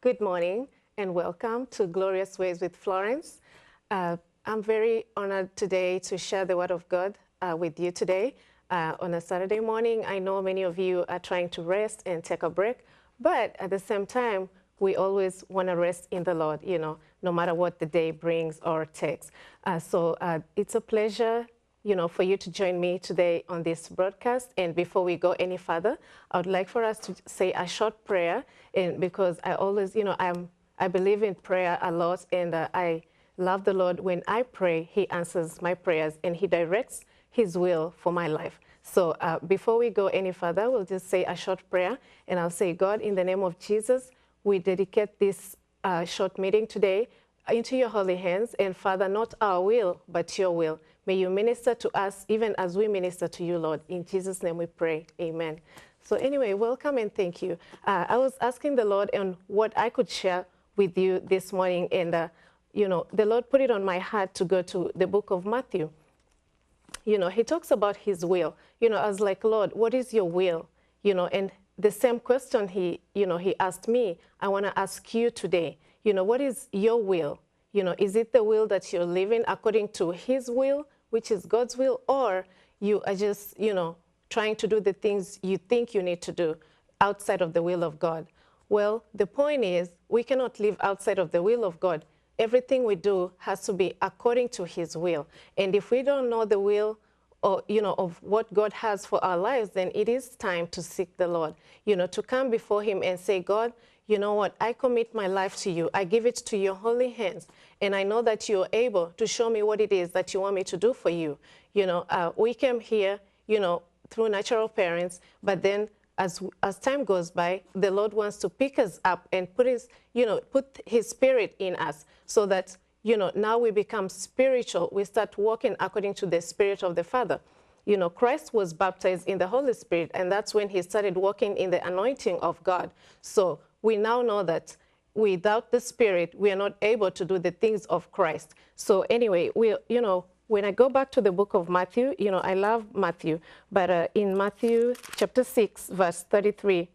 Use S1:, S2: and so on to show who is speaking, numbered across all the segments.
S1: Good morning and welcome to Glorious Ways with Florence. I'm very honored today to share the Word of God with you today. On a Saturday morning, I know many of you are trying to rest and take a break, but at the same time, we always want to rest in the Lord, no matter what the day brings or takes. So it's a pleasure for you to join me today on this broadcast. And before we go any further, I would like for us to say a short prayer, and because I always, I believe in prayer a lot, and I love the Lord. When I pray, He answers my prayers, and He directs His will for my life. So before we go any further, we'll just say a short prayer, and I'll say, God, in the name of Jesus, we dedicate this short meeting today into your holy hands. And Father, not our will, but your will. May you minister to us even as we minister to you, Lord. In Jesus' name we pray. Amen. So anyway, welcome and thank you. I was asking the Lord on what I could share with you this morning. And, the Lord put it on my heart to go to the book of Matthew. He talks about his will. I was like, Lord, what is your will? And the same question he asked me, I want to ask you today. What is your will? Is it the will that you're living according to his will, which is God's will, or you are just, trying to do the things you think you need to do outside of the will of God? Well, the point is, we cannot live outside of the will of God. Everything we do has to be according to his will. And if we don't know the will or, of what God has for our lives, then it is time to seek the Lord, to come before him and say, God, you know what? I commit my life to you. I give it to your holy hands. And I know that you're able to show me what it is that you want me to do for you. We came here, through natural parents, but then as time goes by, the Lord wants to pick us up and put his spirit in us so that, now we become spiritual. We start walking according to the Spirit of the Father. Christ was baptized in the Holy Spirit, and that's when he started walking in the anointing of God. So we now know that without the Spirit, we are not able to do the things of Christ. So anyway, when I go back to the book of Matthew, I love Matthew, but in Matthew chapter 6, verse 33,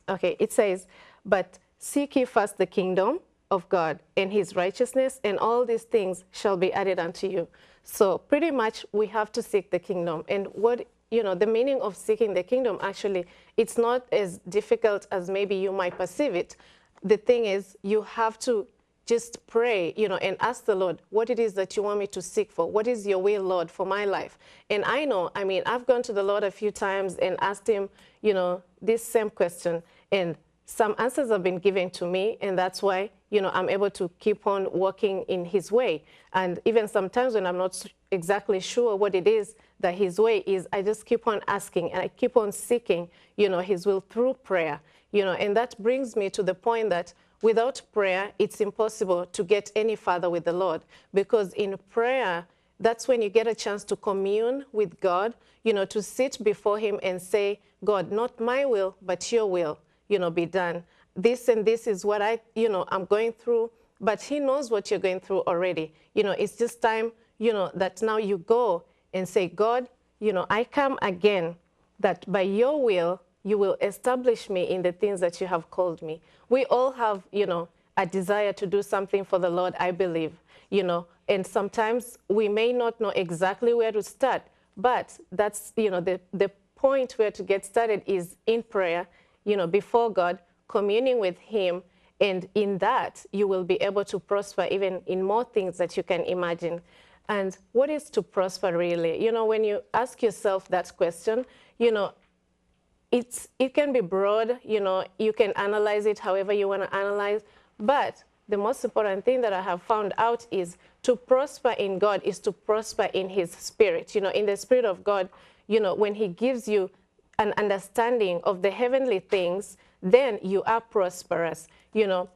S1: okay, it says, but seek ye first the kingdom of God and his righteousness, and all these things shall be added unto you. So pretty much we have to seek the kingdom. And what, the meaning of seeking the kingdom, actually, it's not as difficult as maybe you might perceive it. The thing is, you have to just pray, and ask the Lord what it is that you want me to seek for. What is your will, Lord, for my life? And I've gone to the Lord a few times and asked him, this same question, and some answers have been given to me, and that's why, I'm able to keep on walking in his way. And even sometimes when I'm not exactly sure what it is that his way is, I just keep on asking, and I keep on seeking, his will through prayer. And that brings me to the point that without prayer, it's impossible to get any further with the Lord, because in prayer, that's when you get a chance to commune with God, to sit before him and say, God, not my will, but your will, be done. This and this is what I'm going through, but he knows what you're going through already. It's just time, that now you go and say, God, I come again, that by your will, you will establish me in the things that you have called me. We all have, a desire to do something for the Lord, I believe, and sometimes we may not know exactly where to start, but that's, the point where to get started is in prayer, before God, communing with him, and in that, you will be able to prosper even in more things that you can imagine. And what is to prosper really? When you ask yourself that question, it can be broad, you can analyze it however you want to analyze, but the most important thing that I have found out is to prosper in God is to prosper in his spirit. In the spirit of God, when he gives you an understanding of the heavenly things, then you are prosperous. You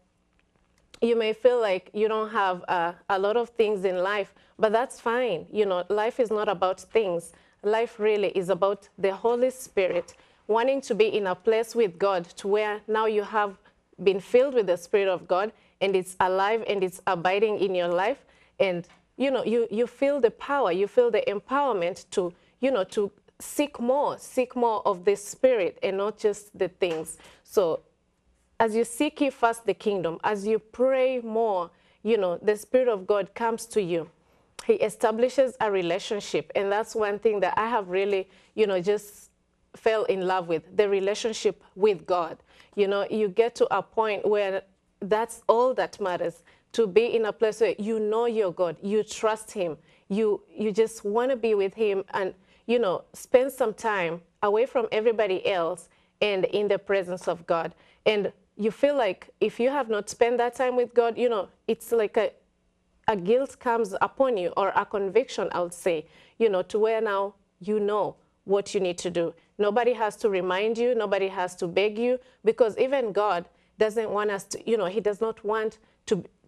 S1: may feel like you don't have a lot of things in life, but that's fine. Life is not about things. Life really is about the Holy Spirit, wanting to be in a place with God to where now you have been filled with the Spirit of God, and it's alive and it's abiding in your life. And, you feel the power, you feel the empowerment to, to seek more of the Spirit and not just the things. So as you seek ye first the kingdom, as you pray more, the Spirit of God comes to you. He establishes a relationship. And that's one thing that I have really, just fell in love with, the relationship with God. You get to a point where that's all that matters, to be in a place where you know your God, you trust him, you just want to be with him and, spend some time away from everybody else and in the presence of God. And you feel like if you have not spent that time with God, it's like a guilt comes upon you, or a conviction, I would say, to where now you know what you need to do. Nobody has to remind you. Nobody has to beg you, because even God doesn't want us to, he does not want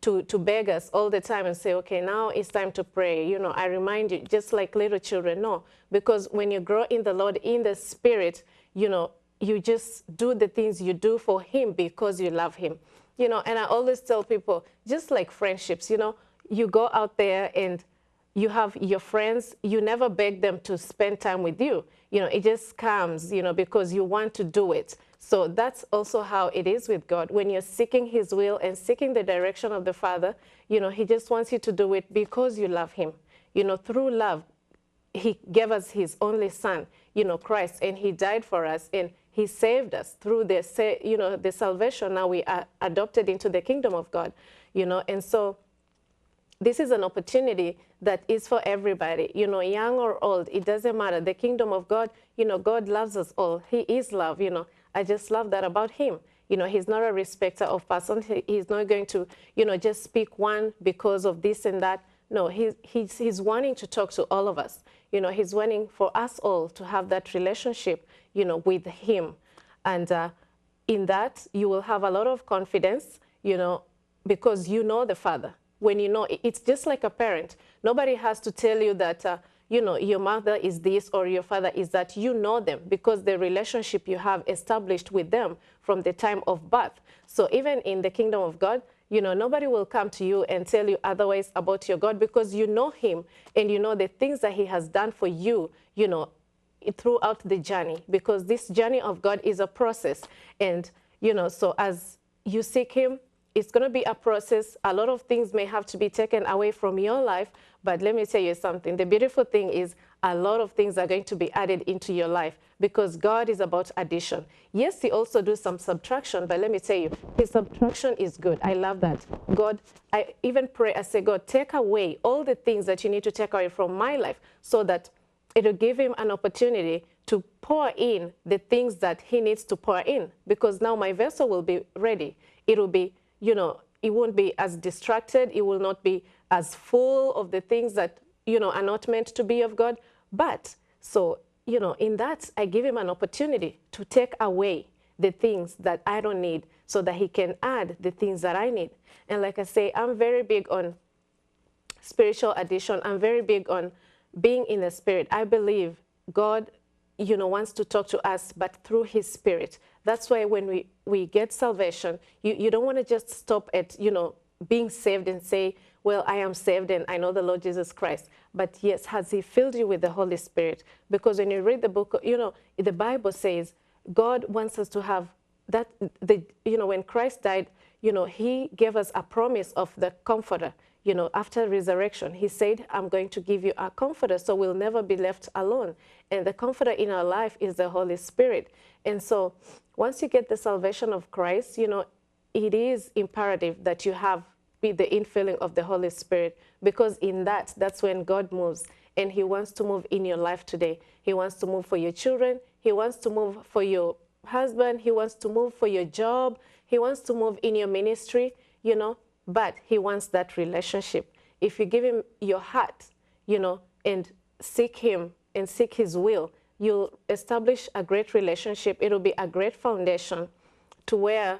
S1: to beg us all the time and say, okay, now it's time to pray. I remind you, just like little children. No, because when you grow in the Lord, in the Spirit, you just do the things you do for him because you love him. And I always tell people, just like friendships, you go out there and you have your friends, you never beg them to spend time with you. It just comes, because you want to do it. So that's also how it is with God. When you're seeking his will and seeking the direction of the Father, he just wants you to do it because you love him. Through love, he gave us his only son, Christ, and he died for us, and he saved us through the salvation. Now we are adopted into the kingdom of God, and so this is an opportunity that is for everybody, young or old. It doesn't matter. The kingdom of God, God loves us all. He is love, I just love that about him. He's not a respecter of persons. He's not going to, just pick one because of this and that. No, he's wanting to talk to all of us. He's wanting for us all to have that relationship, with him. And in that, you will have a lot of confidence, because you know the Father. When it's just like a parent. Nobody has to tell you that, your mother is this or your father is that. You know them because the relationship you have established with them from the time of birth. So even in the kingdom of God, nobody will come to you and tell you otherwise about your God, because you know him and you know the things that he has done for you, throughout the journey, because this journey of God is a process. And, so as you seek him, it's going to be a process. A lot of things may have to be taken away from your life, but let me tell you something. The beautiful thing is a lot of things are going to be added into your life, because God is about addition. Yes, he also does some subtraction, but let me tell you, his subtraction is good. I love that. God, I even pray, I say, God, take away all the things that you need to take away from my life, so that it'll give him an opportunity to pour in the things that he needs to pour in, because now my vessel will be ready. It will be, it won't be as distracted. It will not be as full of the things that, are not meant to be of God. But so, in that, I give him an opportunity to take away the things that I don't need, so that he can add the things that I need. And like I say, I'm very big on spiritual addition. I'm very big on being in the Spirit. I believe God, wants to talk to us, but through his Spirit. That's why when we get salvation, you don't want to just stop at, being saved and say, well, I am saved and I know the Lord Jesus Christ. But yes, has he filled you with the Holy Spirit? Because when you read the book, the Bible says God wants us to have that, when Christ died, he gave us a promise of the Comforter. After resurrection, he said, I'm going to give you a comforter, so we'll never be left alone. And the comforter in our life is the Holy Spirit. And so once you get the salvation of Christ, it is imperative that you have the infilling of the Holy Spirit, because in that's when God moves. And he wants to move in your life today. He wants to move for your children. He wants to move for your husband. He wants to move for your job. He wants to move in your ministry, but he wants that relationship. If you give him your heart, and seek him and seek his will, you'll establish a great relationship. It'll be a great foundation to where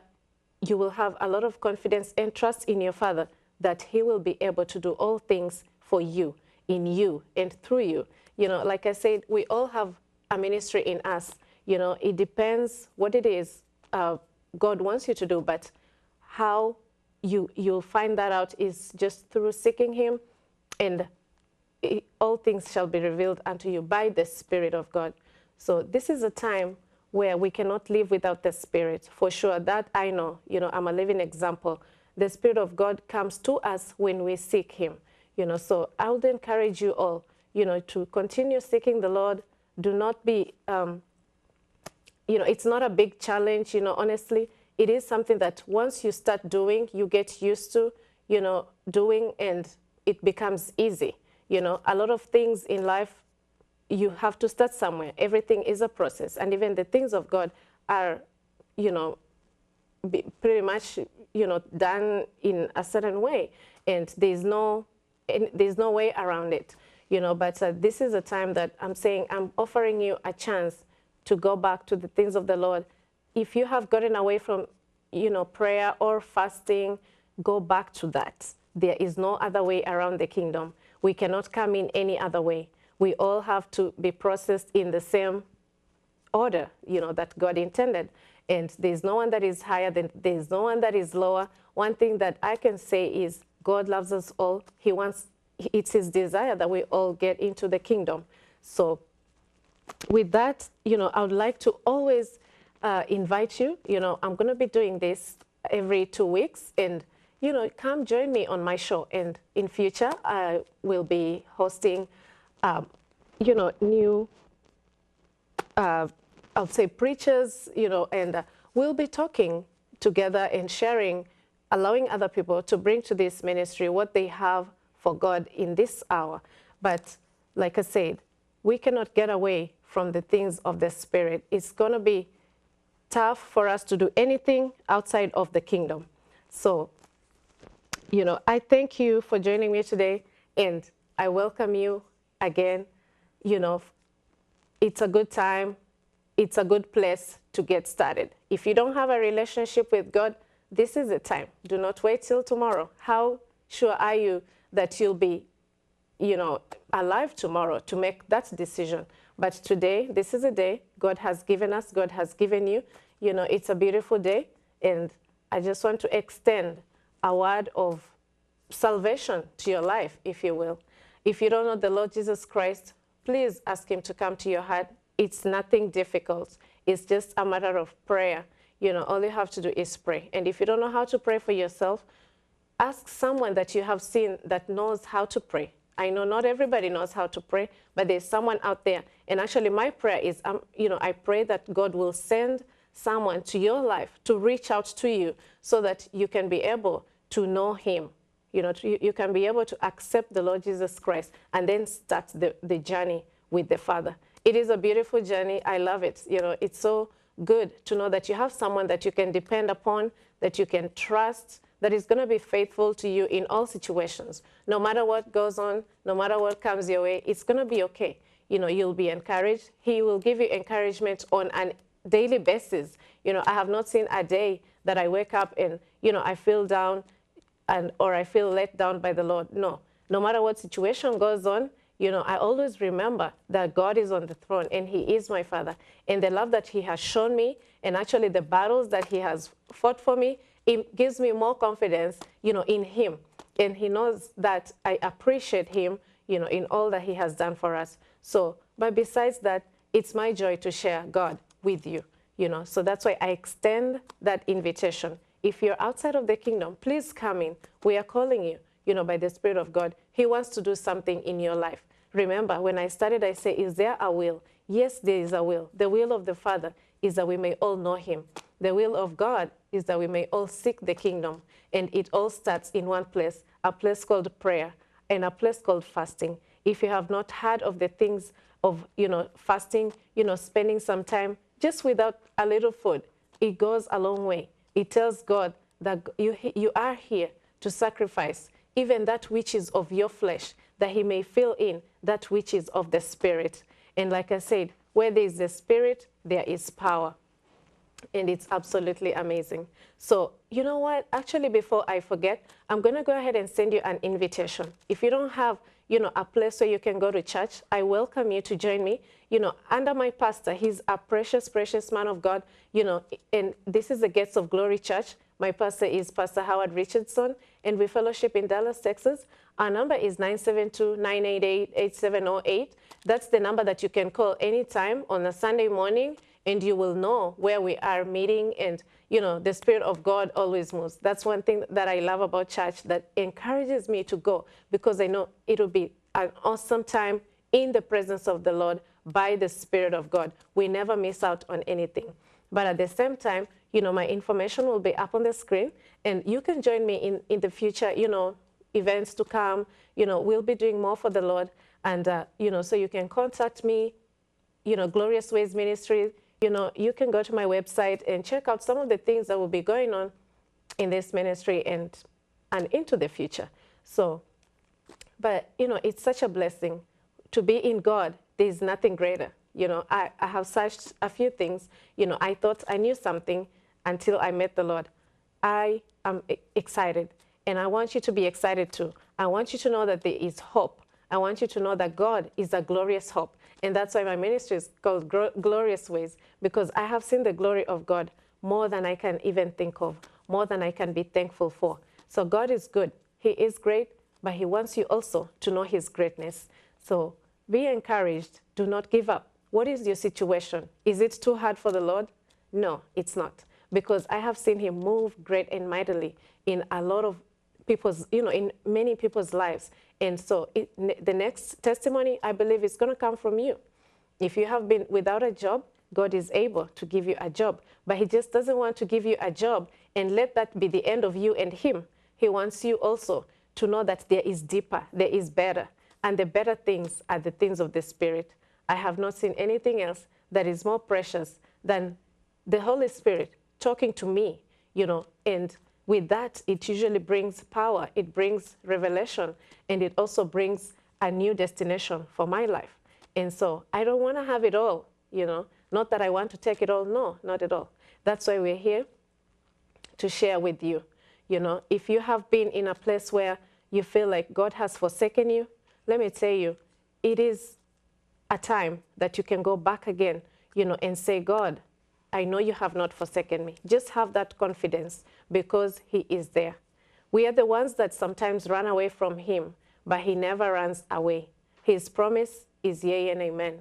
S1: you will have a lot of confidence and trust in your Father that he will be able to do all things for you, in you, and through you. Like I said, we all have a ministry in us. It depends what it is God wants you to do, but how you'll find that out is just through seeking him and all things shall be revealed unto you by the Spirit of God. So this is a time where we cannot live without the Spirit. For sure, that I know, I'm a living example. The Spirit of God comes to us when we seek him, So I would encourage you all, to continue seeking the Lord. Do not be, it's not a big challenge, honestly. It is something that once you start doing, you get used to, doing, and it becomes easy. A lot of things in life, you have to start somewhere. Everything is a process. And even the things of God are, pretty much, done in a certain way. And there's no way around it, But this is a time that I'm saying I'm offering you a chance to go back to the things of the Lord. If you have gotten away from, prayer or fasting, go back to that. There is no other way around the kingdom. We cannot come in any other way. We all have to be processed in the same order, that God intended. And there's no one that is higher than, there's no one that is lower. One thing that I can say is God loves us all. It's his desire that we all get into the kingdom. So with that, I would like to always invite you. I'm going to be doing this every 2 weeks, and come join me on my show. And in future, I will be hosting, new, I'll say preachers, and we'll be talking together and sharing, allowing other people to bring to this ministry what they have for God in this hour. But like I said, we cannot get away from the things of the Spirit. It's going to be tough for us to do anything outside of the kingdom. So, I thank you for joining me today, and I welcome you again. It's a good time. It's a good place to get started. If you don't have a relationship with God, this is the time. Do not wait till tomorrow. How sure are you that you'll be, alive tomorrow to make that decision? But today, this is a day God has given us, God has given you. It's a beautiful day, and I just want to extend a word of salvation to your life, if you will. If you don't know the Lord Jesus Christ, please ask him to come to your heart. It's nothing difficult. It's just a matter of prayer. All you have to do is pray. And if you don't know how to pray for yourself, ask someone that you have seen that knows how to pray. I know not everybody knows how to pray, but there's someone out there. And actually my prayer is, I pray that God will send someone to your life to reach out to you so that you can be able to know him. You can be able to accept the Lord Jesus Christ and then start the journey with the Father. It is a beautiful journey. I love it. It's so good to know that you have someone that you can depend upon, that you can trust, that is going to be faithful to you in all situations. No matter what goes on, no matter what comes your way, it's going to be okay. You'll be encouraged. He will give you encouragement on a daily basis. I have not seen a day that I wake up and, I feel down or I feel let down by the Lord. No matter what situation goes on, I always remember that God is on the throne and he is my Father. And the love that he has shown me, and actually the battles that he has fought for me, it gives me more confidence, in him. And he knows that I appreciate him, in all that he has done for us. So, but besides that, it's my joy to share God with you, So that's why I extend that invitation. If you're outside of the kingdom, please come in. We are calling you, by the Spirit of God. He wants to do something in your life. Remember, when I started, I said, is there a will? Yes, there is a will. The will of the Father is that we may all know him. The will of God is that we may all seek the kingdom. And it all starts in one place, a place called prayer and a place called fasting. If you have not heard of the things of, fasting, spending some time just without a little food, it goes a long way. It tells God that you are here to sacrifice even that which is of your flesh, that he may fill in that which is of the Spirit. And like I said, where there is the Spirit, there is power. And it's absolutely amazing. So, you know what? Actually, before I forget, I'm going to go ahead and send you an invitation. If you don't have, a place where you can go to church, I welcome you to join me, under my pastor. He's a precious, precious man of God, and this is the Gates of Glory Church. My pastor is Pastor Howard Richardson, and we fellowship in Dallas, Texas. Our number is 972-988-8708. That's the number that you can call anytime on a Sunday morning, and you will know where we are meeting. And, the Spirit of God always moves. That's one thing that I love about church that encourages me to go, because I know it will be an awesome time in the presence of the Lord by the Spirit of God. We never miss out on anything. But at the same time, my information will be up on the screen, and you can join me in the future, events to come. We'll be doing more for the Lord. And, so you can contact me, Glorious Ways Ministry. You can go to my website and check out some of the things that will be going on in this ministry and into the future. So, but, it's such a blessing to be in God. There's nothing greater. I have searched a few things. I thought I knew something until I met the Lord. I am excited, and I want you to be excited too. I want you to know that there is hope. I want you to know that God is a glorious hope. And that's why my ministry is called Glorious Ways, because I have seen the glory of God more than I can even think of, more than I can be thankful for. So God is good. He is great, but he wants you also to know his greatness. So be encouraged. Do not give up. What is your situation? Is it too hard for the Lord? No, it's not. Because I have seen him move great and mightily in a lot of people's, in many people's lives. And so the next testimony, I believe, is going to come from you. If you have been without a job, God is able to give you a job. But he just doesn't want to give you a job and let that be the end of you and him. He wants you also to know that there is deeper, there is better. And the better things are the things of the Spirit. I have not seen anything else that is more precious than the Holy Spirit talking to me, and with that, it usually brings power, it brings revelation, and it also brings a new destination for my life. And so I don't want to have it all, not that I want to take it all. No, not at all. That's why we're here to share with you. If you have been in a place where you feel like God has forsaken you, let me tell you, it is a time that you can go back again, and say, God, I know you have not forsaken me. Just have that confidence, because he is there. We are the ones that sometimes run away from him, but he never runs away. His promise is yea and amen.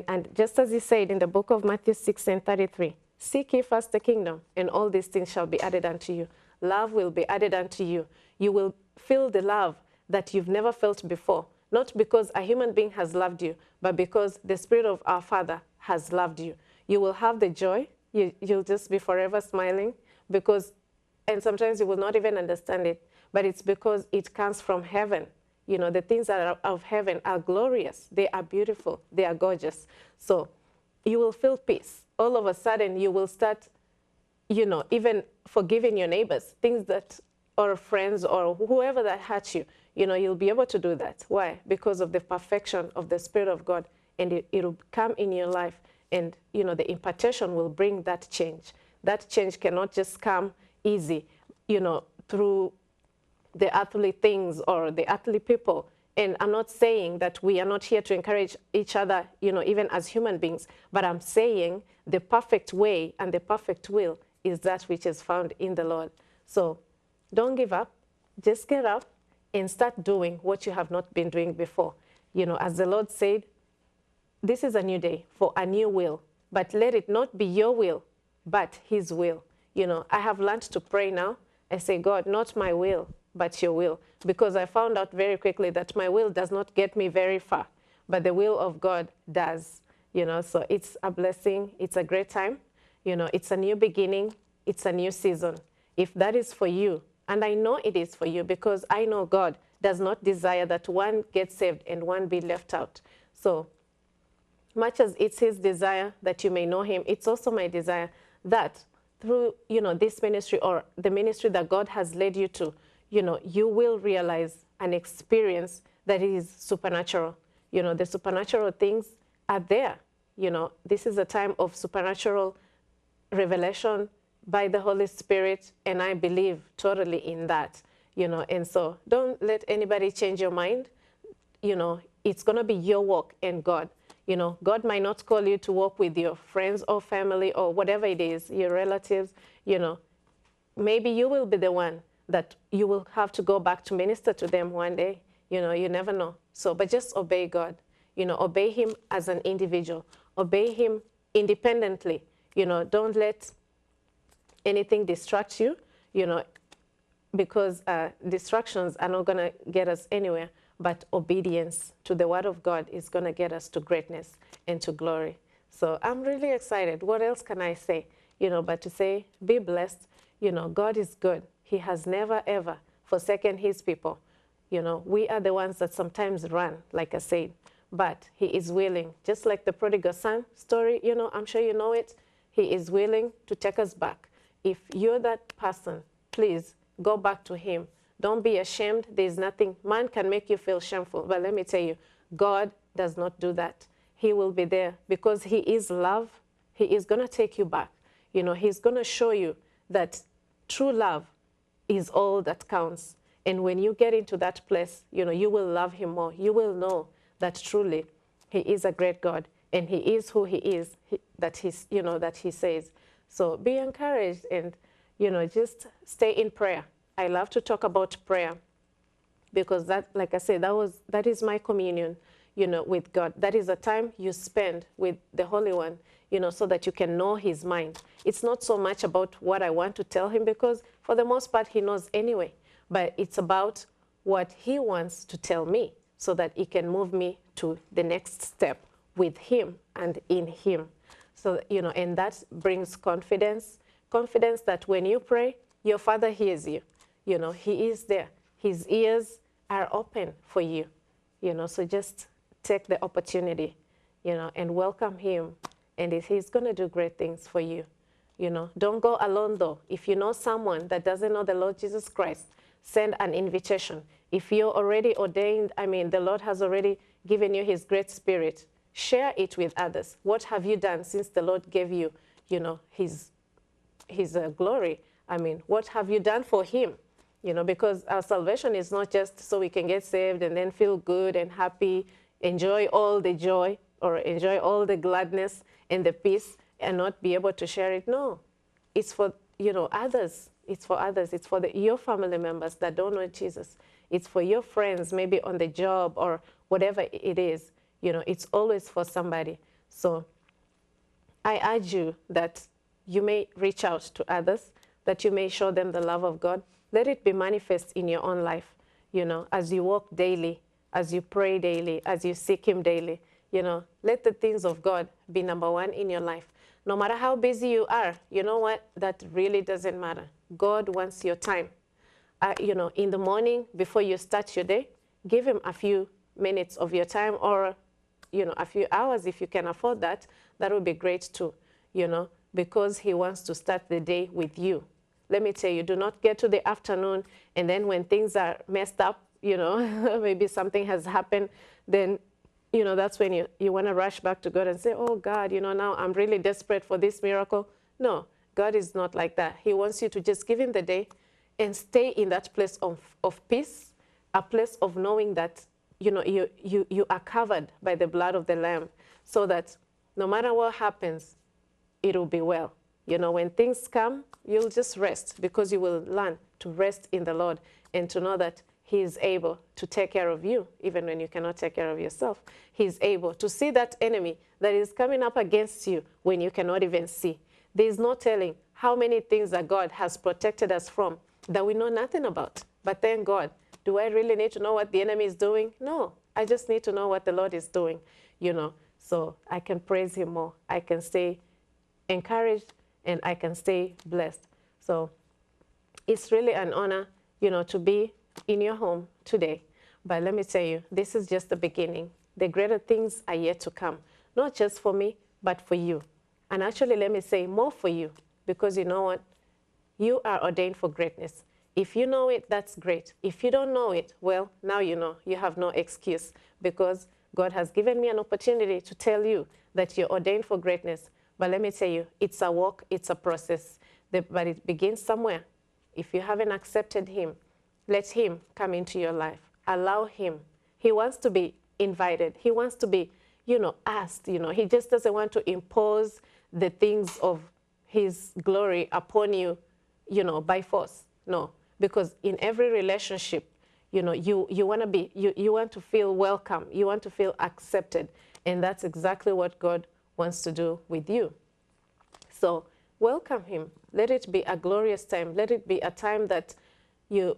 S1: And just as he said in the book of Matthew 6:33, seek ye first the kingdom, and all these things shall be added unto you. Love will be added unto you. You will feel the love that you've never felt before. Not because a human being has loved you, but because the Spirit of our Father has loved you. You will have the joy. You'll just be forever smiling, and sometimes you will not even understand it, but it's because it comes from heaven. The things that are of heaven are glorious. They are beautiful. They are gorgeous. So you will feel peace. All of a sudden, you will start, even forgiving your neighbors, things that, or friends, or whoever that hurt you. You'll be able to do that. Why? Because of the perfection of the Spirit of God, and it'll come in your life, and, the impartation will bring that change. That change cannot just come easy, through the earthly things or the earthly people. And I'm not saying that we are not here to encourage each other, even as human beings, but I'm saying the perfect way and the perfect will is that which is found in the Lord. So don't give up. Just get up and start doing what you have not been doing before. As the Lord said, this is a new day for a new will, but let it not be your will, but his will. I have learned to pray now. I say, God, not my will, but your will, because I found out very quickly that my will does not get me very far, but the will of God does. So it's a blessing. It's a great time. It's a new beginning. It's a new season. If that is for you, and I know it is for you, because I know God does not desire that one gets saved and one be left out. So much as it's his desire that you may know him, it's also my desire that through, this ministry or the ministry that God has led you to, you will realize and experience that it is supernatural. The supernatural things are there. This is a time of supernatural revelation by the Holy Spirit, and I believe totally in that, and so don't let anybody change your mind. It's going to be your walk and God. God might not call you to walk with your friends or family or whatever it is, your relatives, Maybe you will be the one that you will have to go back to minister to them one day. You never know. So, but just obey God. Obey him as an individual. Obey him independently. Don't let anything distract you, because distractions are not going to get us anywhere, but obedience to the word of God is going to get us to greatness and to glory. So I'm really excited. What else can I say? But to say, be blessed. God is good. He has never, ever forsaken his people. We are the ones that sometimes run, like I said, but he is willing. Just like the prodigal son story, I'm sure you know it. He is willing to take us back. If you're that person, please go back to him. Don't be ashamed. There's nothing. Man can make you feel shameful, but let me tell you, God does not do that. He will be there because he is love. He is going to take you back. He's going to show you that true love is all that counts. And when you get into that place, you will love him more. You will know that truly he is a great God and he is who he is, that he says. So be encouraged and, just stay in prayer. I love to talk about prayer because that, like I said, that is my communion, with God. That is a time you spend with the Holy One, so that you can know his mind. It's not so much about what I want to tell him because for the most part, he knows anyway. But it's about what he wants to tell me so that he can move me to the next step with him and in him. So, and that brings confidence that when you pray, your Father hears you. He is there. His ears are open for you. So just take the opportunity, and welcome him. And he's going to do great things for you. Don't go alone, though. If you know someone that doesn't know the Lord Jesus Christ, send an invitation. If you're already ordained, the Lord has already given you his great spirit, share it with others. What have you done since the Lord gave you, his glory? What have you done for him? Because our salvation is not just so we can get saved and then feel good and happy, enjoy all the joy or enjoy all the gladness and the peace and not be able to share it. No, it's for, others. It's for others. It's for your family members that don't know Jesus. It's for your friends, maybe on the job or whatever it is. It's always for somebody. So I urge you that you may reach out to others, that you may show them the love of God. Let it be manifest in your own life, as you walk daily, as you pray daily, as you seek him daily. Let the things of God be number one in your life. No matter how busy you are, you know what? That really doesn't matter. God wants your time. In the morning, before you start your day, give him a few minutes of your time or, a few hours if you can afford that. That would be great too, because he wants to start the day with you. Let me tell you, do not get to the afternoon and then when things are messed up, maybe something has happened, then, that's when you want to rush back to God and say, oh, God, now I'm really desperate for this miracle. No, God is not like that. He wants you to just give him the day and stay in that place of peace, a place of knowing that, you are covered by the blood of the Lamb so that no matter what happens, it will be well. When things come, you'll just rest because you will learn to rest in the Lord and to know that he is able to take care of you, even when you cannot take care of yourself. He's able to see that enemy that is coming up against you when you cannot even see. There's no telling how many things that God has protected us from that we know nothing about. But thank God, do I really need to know what the enemy is doing? No, I just need to know what the Lord is doing, so I can praise him more. I can stay encouraged and I can stay blessed. So it's really an honor, to be in your home today. But let me tell you, this is just the beginning. The greater things are yet to come, not just for me, but for you. And actually, let me say more for you, because you know what? You are ordained for greatness. If you know it, that's great. If you don't know it, well, now you know. You have no excuse, because God has given me an opportunity to tell you that you're ordained for greatness. But let me tell you, it's a walk, it's a process, but it begins somewhere. If you haven't accepted him, let him come into your life. Allow him. He wants to be invited. He wants to be, asked. He just doesn't want to impose the things of his glory upon you, by force. No, because in every relationship, you know, you want to be, you want to feel welcome, you want to feel accepted, and that's exactly what God wants to do with you. So welcome him. Let it be a glorious time. Let it be a time that you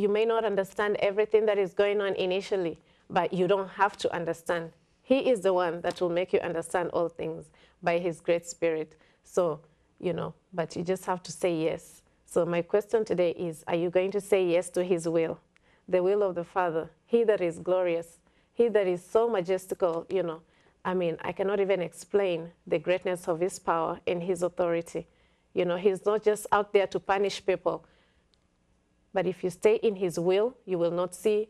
S1: may not understand everything that is going on initially, but you don't have to understand. He is the one that will make you understand all things by his great spirit. So, you know, but you just have to say yes. So my question today is, are you going to say yes to his will? The will of the Father, he that is glorious, he that is so majestical, you know. I mean, I cannot even explain the greatness of his power and his authority. You know, he's not just out there to punish people. But if you stay in his will, you will not see,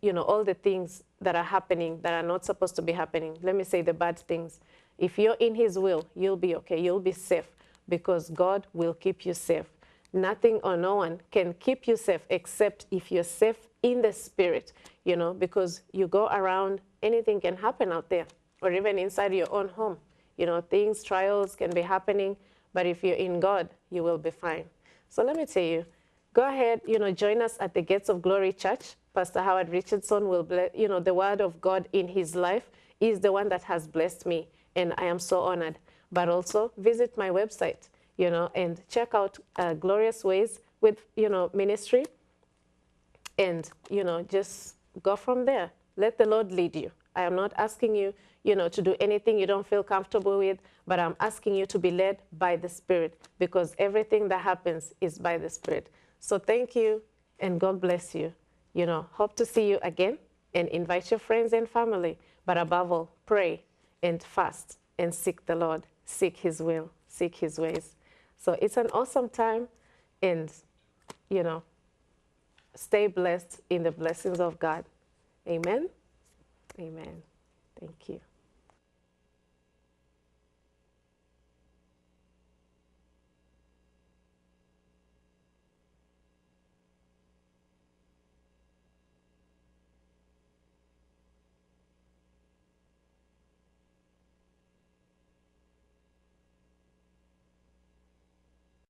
S1: you know, all the things that are happening that are not supposed to be happening. Let me say the bad things. If you're in his will, you'll be okay. You'll be safe because God will keep you safe. Nothing or no one can keep you safe except if you're safe in the spirit, you know, because you go around, anything can happen out there, or even inside your own home. You know, things, trials can be happening, but if you're in God, you will be fine. So let me tell you, go ahead, you know, join us at the Gates of Glory Church. Pastor Howard Richardson will bless, you know, the word of God in his life is the one that has blessed me, and I am so honored. But also visit my website, you know, and check out Glorious Ways with, you know, ministry, and, you know, just go from there. Let the Lord lead you. I am not asking you, you know, to do anything you don't feel comfortable with, but I'm asking you to be led by the Spirit, because everything that happens is by the Spirit. So thank you, and God bless you. You know, hope to see you again, and invite your friends and family. But above all, pray and fast and seek the Lord. Seek his will, seek his ways. So it's an awesome time, and, you know, stay blessed in the blessings of God. Amen. Amen. Thank you.